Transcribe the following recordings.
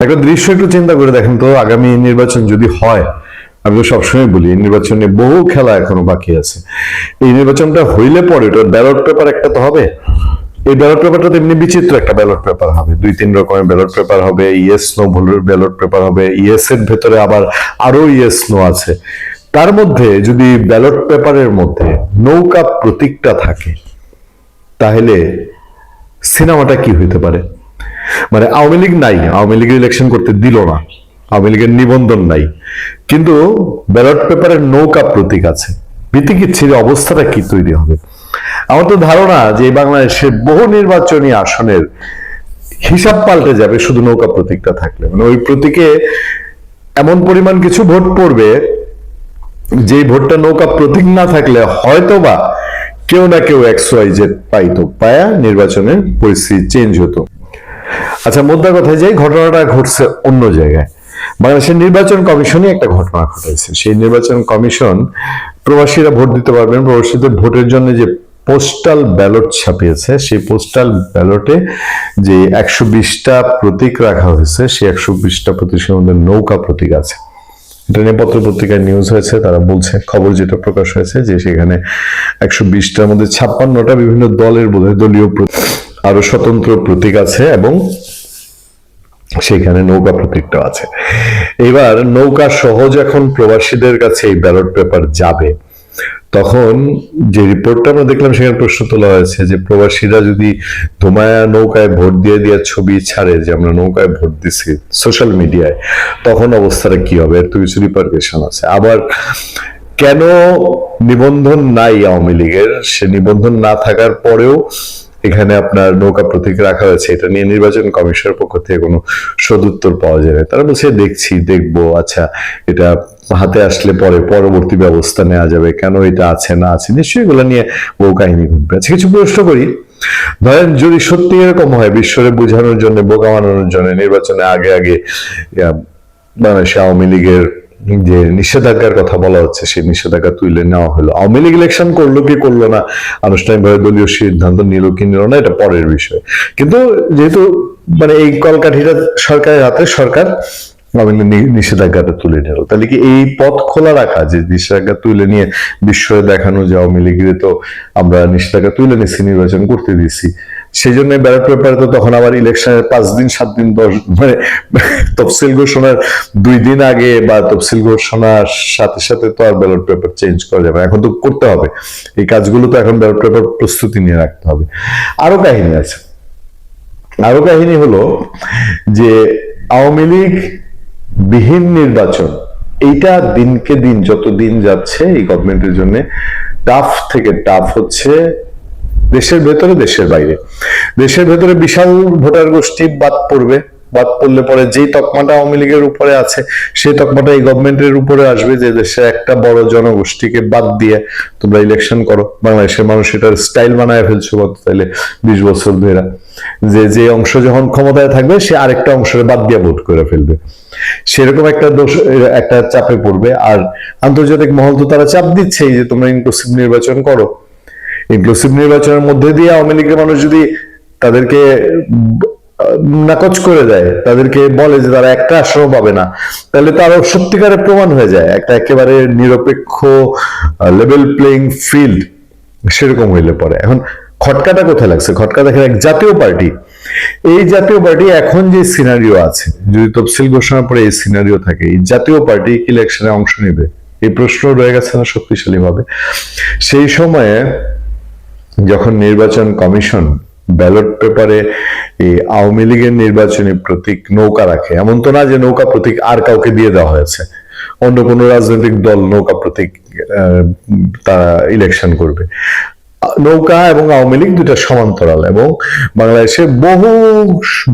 একটা দৃশ্য একটু চিন্তা করে দেখেন তো, আগামী নির্বাচন যদি হয়, আমি তো সবসময় বলি এই নির্বাচনে বহু খেলা এখনো বাকি আছে। এই নির্বাচনটা হইলে পরে ওটার ব্যালট পেপার একটা তো হবে। এই ব্যালট পেপারটা তো এমনি বিচিত্র একটা ব্যালট পেপার হবে, 2-3 রকমের ব্যালট পেপার হবে, ইয়েস নো ভোটের ব্যালট পেপার হবে, ইয়েস এর ভেতরে আবার আরো ইয়েস নো আছে। তার মধ্যে যদি ব্যালট পেপারের মধ্যে নৌকা প্রতীকটা থাকে, তাহলে সিনেমাটা কি হইতে পারে? মানে আওয়ামী লীগ নাই, আওয়ামী লীগের ইলেকশন করতে দিল না, আওয়ামী লীগের নিবন্ধন নাই, কিন্তু ব্যালট পেপারের নৌকা প্রতীক আছে। বিতিকিচ্ছির অবস্থাটা কি তৈরি হবে? আমার তো ধারণা যে বাংলাদেশের বহু নির্বাচনী আসনের হিসাব পাল্টে যাবে শুধু নৌকা প্রতীকটা থাকলে। মানে ওই প্রতীকে এমন পরিমাণ কিছু ভোট পড়বে, যে ভোটটা নৌকা প্রতীক না থাকলে হয়তোবা কেউ না কেউ XYZ পাইতো, পায়া নির্বাচনের পরিস্থিতি চেঞ্জ হতো। আচ্ছা, মোদ্দা কথায় যাই, ঘটনাটা ঘটছে অন্য জায়গায়। বাংলাদেশের নির্বাচন কমিশনই একটা ঘটনা ঘটাইছে। সেই নির্বাচন কমিশন প্রবাসীরা ভোট দিতে পারবেন, প্রবাসীদের ভোটের জন্য যে পোস্টাল ব্যালট ছাপিয়েছে, সেই পোস্টাল ব্যালটে যে 120টা প্রতীক রাখা হয়েছে, সেই 120টা প্রতীকের মধ্যে নৌকা প্রতীক আছে। এটা নিয়ে পত্র পত্রিকায় নিউজ হয়েছে, তারা বলছে, খবর যেটা প্রকাশ হয়েছে, যে সেখানে 120টার মধ্যে 56টা বিভিন্ন দলের বোধহয় দলীয় আরো স্বতন্ত্র প্রতীক আছে, এবং সেখানে নৌকা প্রতীকটা আছে। এবার নৌকা সহজ এখন প্রবাসীদের কাছে এই ব্যালট পেপার যাবে, তখন যে রিপোর্টটা আমরা দেখলাম সেখানে প্রশ্ন তোলা হয়েছে যে প্রবাসীরা যদি ধুমায়া নৌকায় ভোট দিয়ে দিয়ে ছবি ছাড়ে যে আমরা নৌকায় ভোট দিছি সোশ্যাল মিডিয়ায়, তখন অবস্থাটা কি হবে? এর তো কিছু রিপারকেশন আছে। আবার কেন নিবন্ধন নাই আওয়ামী লীগের, সে নিবন্ধন না থাকার পরেও এখানে আপনার নৌকা প্রতীক রাখা হয়েছে, এটা নিয়ে নির্বাচন কমিশনের পক্ষ থেকে কোনো সদুত্তর পাওয়া যায় না। তারা বলছে দেখবো, আচ্ছা এটা হাতে আসলে পরে পরবর্তী ব্যবস্থা নেওয়া যাবে, কেন এটা আছে না আছে, নিশ্চয়ই এগুলো নিয়ে বহু কাহিনী ঘটবে। আচ্ছা, কিছু প্রশ্ন করি। ধরেন যদি সত্যি এরকম হয়, বিশ্বরে বোঝানোর জন্য, বোকা বানানোর জন্য নির্বাচনে আগে আগে বাংলাদেশে আওয়ামী লীগের যে নিষেধাজ্ঞার কথা বলা হচ্ছে, সেই নিষেধাজ্ঞা তুলে নেওয়া হলো, আওয়ামী লীগ ইলেকশন করলো কি করলো না, আনুষ্ঠানিকভাবে দলীয় সিদ্ধান্ত নিল কি নিল না, এটা পরের বিষয়। কিন্তু যেহেতু মানে এই কলকাঠিটা সরকারের হাতে, সরকার আওয়ামী লীগ নিষেধাজ্ঞাটা তুলে নিল, তাহলে কি এই পথ খোলা রাখা যে নিষেধাজ্ঞা তুলে নিয়ে বিশ্বরে দেখানো যে আওয়ামী লীগের তো আমরা নিষেধাজ্ঞা তুলে নিচ্ছি, নির্বাচন করতে দিচ্ছি, সেই জন্য ব্যালট পেপারে তো তখন আবার ইলেকশনের 5 দিন 7 দিন 10 মানে তফসিল ঘোষণার 2 দিন আগে বা তফসিল ঘোষণার সাথে সাথে তো আর ব্যালট পেপার চেঞ্জ করা যাবে, এখন তো করতে হবে এই কাজগুলো, তো এখন ব্যালট পেপার প্রস্তুতি নিয়ে রাখতে হবে। আরো কাহিনী আছে। আরো কাহিনী হলো যে আওয়ামী লীগ বিহীন নির্বাচন, এইটা দিনকে দিন, যত দিন যাচ্ছে এই গভর্নমেন্টের জন্য টাফ থেকে টাফ হচ্ছে, দেশের ভেতরে দেশের বাইরে। দেশের ভেতরে বিশাল ভোটার গোষ্ঠী বাদ পড়বে, বাদ পড়লে পরে যেই তকমাটা আওয়ামী লীগের উপরে আছে, সেই তকমাটা এই গভর্নমেন্টের উপরে আসবে, যে দেশের একটা বড় জনগোষ্ঠীকে বাদ দিয়ে তোমরা ইলেকশন করো। বাংলাদেশের মানুষ এটার স্টাইল বানায় ফেলছে কত, তাইলে 20 বছর ধরে, যে অংশ যখন ক্ষমতায় থাকবে সে আরেকটা অংশের বাদ দিয়ে ভোট করে ফেলবে, সেরকম একটা চাপে পড়বে। আর আন্তর্জাতিক মহল তো তারা চাপ দিচ্ছেই যে তোমরা ইনক্লুসিভ নির্বাচন করো। ইনক্লুসিভ নির্বাচনের মধ্যে দিয়ে আওয়ামী লীগের মানুষ যদি তাদেরকে নাকচ করে দেয়, তাদেরকে বলে যে তারা একটা আসনও পাবে না, তাহলে তো আরো সত্যিকারের প্রমাণ হয়ে যায় একটা একেবারে নিরপেক্ষ লেভেল প্লেইং ফিল্ড সেরকম হইলে পরে। এখন খটকাটা কোথায় লাগছে? খটকা দেখেন, এক জাতীয় পার্টি, এই জাতীয় পার্টি এখন যে সিনারিও আছে, যদি তফসিল ঘোষণার পরে এই সিনারিও থাকে, এই জাতীয় পার্টি ইলেকশনে অংশ নেবে, এই প্রশ্ন রয়ে গেছে না শক্তিশালী ভাবে। সেই সময়ে যখন নির্বাচন কমিশন ব্যালট পেপারে এই আওয়ামী লীগের নির্বাচনী প্রতীক নৌকা রাখে, এমন তো না যে নৌকা প্রতীক আর কাউকে দিয়ে দেওয়া হয়েছে, অন্য কোনো রাজনৈতিক দল নৌকা প্রতীক তারা ইলেকশন করবে। নৌকা এবং আওয়ামী লীগ দুটা সমান্তরাল, এবং বাংলাদেশে বহু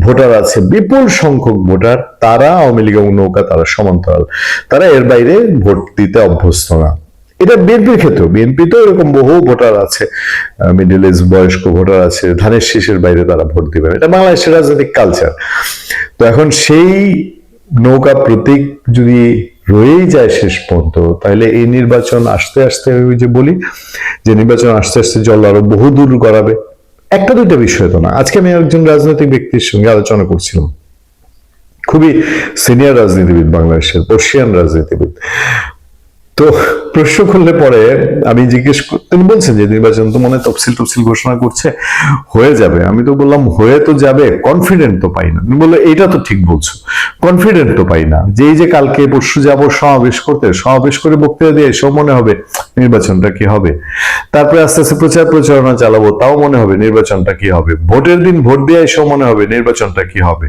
ভোটার আছে, বিপুল সংখ্যক ভোটার, তারা আওয়ামী লীগ এবং নৌকা তারা সমান্তরাল, তারা এর বাইরে ভোট দিতে অভ্যস্ত না। এটা বিএনপির ক্ষেত্রেও, বিএনপি তো এরকম বহু ভোটার আছে, মিডল এজ বয়স্ক ভোটার আছে, ধানের শীষের বাইরে তারা ভোট দিবেন, এটা বাংলাদেশের রাজনৈতিক কালচার। তো এখন সেই নৌকা প্রতীক যদি রয়েই যায় শেষ পর্যন্ত, তাহলে এই নির্বাচন আস্তে আস্তে, আমি যে বলি যে নির্বাচন আস্তে আস্তে জল আরো বহু দূর গড়াবে। একটা দুইটা বিষয় তো না। আজকে আমি একজন রাজনৈতিক ব্যক্তির সঙ্গে আলোচনা করছিলাম, খুবই সিনিয়র রাজনীতিবিদ, বাংলাদেশের বর্ষিয়ান রাজনীতিবিদ। তো প্রশ্ন করলে পরে আমি তিনি বলছেন যে নির্বাচন তো মনে তফসিল ঘোষণা করছে, হয়ে যাবে। আমি তো বললাম হয়ে তো যাবে, কনফিডেন্ট তো পাই না। তুমি বললো এইটা তো ঠিক বলছো, কনফিডেন্ট তো পাই না। যে এই যে কালকে পরশু যাব সমাবেশ করতে, সমাবেশ করে বক্তৃতা দিয়ে এসব মনে হবে নির্বাচনটা কি হবে। তারপরে আস্তে আস্তে প্রচারণা চালাবো, তাও মনে হবে নির্বাচনটা কি হবে। ভোটের দিন ভোট দিয়ে এসব মনে হবে নির্বাচনটা কি হবে।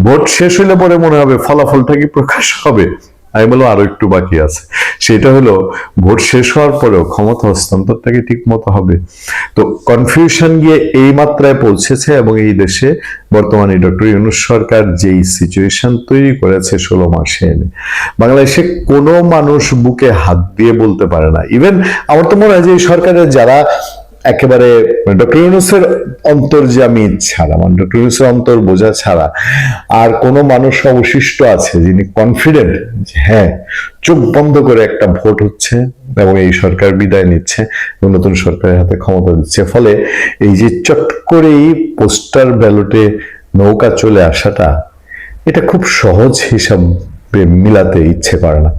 ভোট শেষ হইলে পরে মনে হবে ফলাফলটা কি প্রকাশ হবে। আমি বললাম আরো একটু বাকি আছে, সেটা হলো ভোট শেষ হওয়ার পরেও ক্ষমতা হস্তান্তরটা কি ঠিক মতো হবে। তো কনফিউশন গিয়ে এই মাত্রায় পৌঁছেছে, এবং এই দেশে বর্তমানে ডক্টর ইউনূস সরকার যেই সিচুয়েশন তৈরি করেছে 16 মাসে এনে, বাংলাদেশে কোনো মানুষ বুকে হাত দিয়ে বলতে পারে না। ইভেন আমার তো মনে হয় যে এই সরকারের যারা একেবারে ডক্টর ইউনূসের অন্তর্যামী ছাড়া, মানে ডক্টর ইউনূসের অন্তর বোঝা ছাড়া আর কোন মানুষ অবশিষ্ট আছে যিনি কনফিডেন্ট যে হ্যাঁ চোখ বন্ধ করে একটা ভোট হচ্ছে এবং এই সরকার বিদায় নিচ্ছে, নতুন সরকারের হাতে ক্ষমতা দিচ্ছে। ফলে এই যে চট করেই পোস্টাল ব্যালটে নৌকা চলে আসাটা, এটা খুব সহজ হিসাবে মিলাতে ইচ্ছে করে না।